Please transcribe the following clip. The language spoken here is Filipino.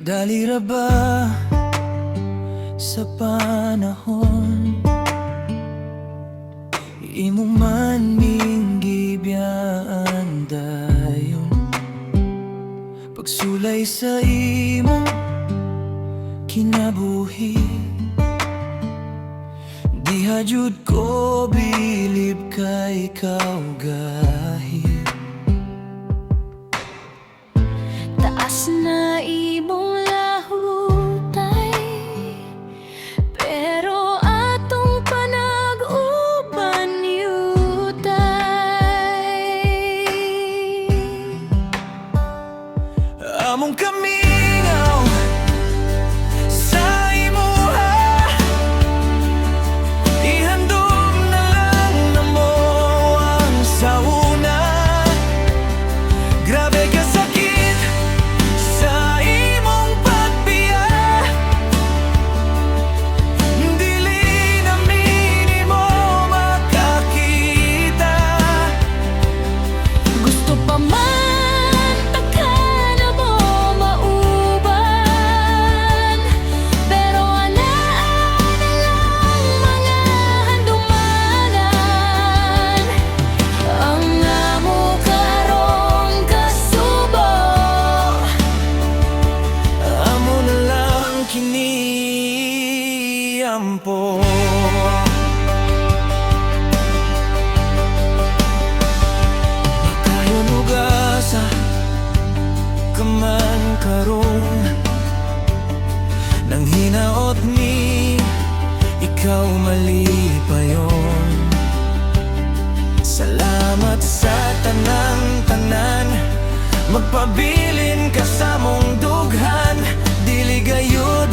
Dalira ba sa panahon imo man minggibiyaan dayon pagsulay sa imo kinabuhi. Diha jud ko bilib kay ikaw gahil taas na imong lahutay, pero atong panag-uban yutay. Among kamingaw sa imuha, ihandom na lang namo ang sauna. Grabe ka sakit sa imong pagbiya, dili na minimo makakita. Gusto pa man takhan mo mauban, pero anaan na lang mga handumanan. Ang amo karong kasubo, Amo na lang kini ampo. Pagkayon ugasa kaman karon, nang hinaot ni ikaw malipayon. Salamat sa tanang-tanan, magpabilin ka sa mong dughan, dili gayud